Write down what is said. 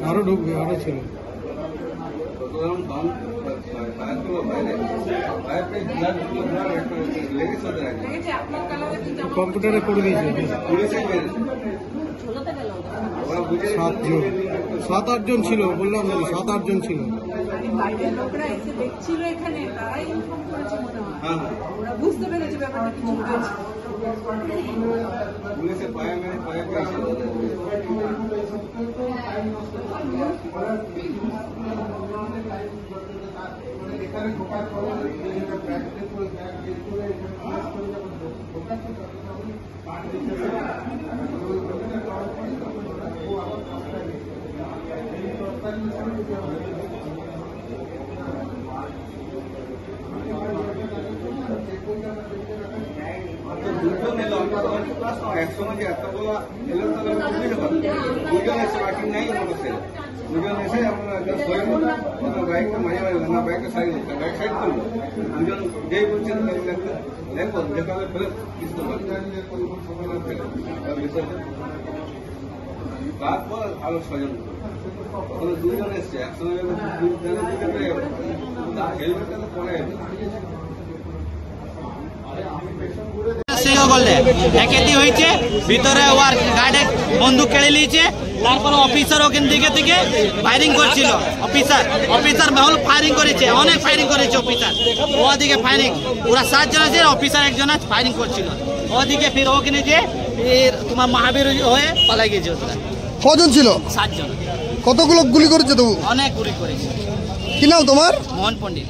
আরো ঢুকবে, আরো ছিল কম্পিউটারে করে দিয়েছে। 7-8 জন ছিল, বললাম 7-8 জন ছিল। বাইরের লোকরা এসে দেখছিল এখানে, তারাই ইনফর্ম করেছে মনে হয়। ওরা বুঝতে পেরেছে ব্যাপারটা কিছু হয়েছে। পুলিশে পায়ে মেরে পায়ে পেয়েছিল। এখানে ঢোকার পরে প্র্যাকটিস করে একসময় এতগুলো এলো দুজন এসে বাকি নেই মোটরসাইকেল, দুজন এসে আমরা বাইকটা মাঝে মাঝে না বাইকটা সাইড দিচ্ছে, বাইক সাইড করলো, দুজন যেই বলছেন দেখো দেখাবে ফেলে কিছু তারপর আরো 6 জন দুজন এসছে একসঙ্গে হেলমেটটা তো পরে একটি হয়েছে ভিতরে ওর গার্ডে বন্দুক কেড়ে নিয়েছে, তারপর অফিসার ওখান থেকে ফায়ারিং করছিল। অফিসার বহুল ফায়ারিং করেছে, অনেক ফায়ারিং করেছে অফিসার। ওদিকে ফায়ারিং ওরা 7 জন আছে, অফিসার একজন ফায়ারিং করছিল। ওদিকে ফির ওখানে যে তোমার মহাবীর হয়ে পালাই গেছে। কজন ছিল? 7 জন। কতগুলো গুলি করেছে তবু? অনেক গুলি করেছে। কি নাম তোমার? মোহন পণ্ডিত।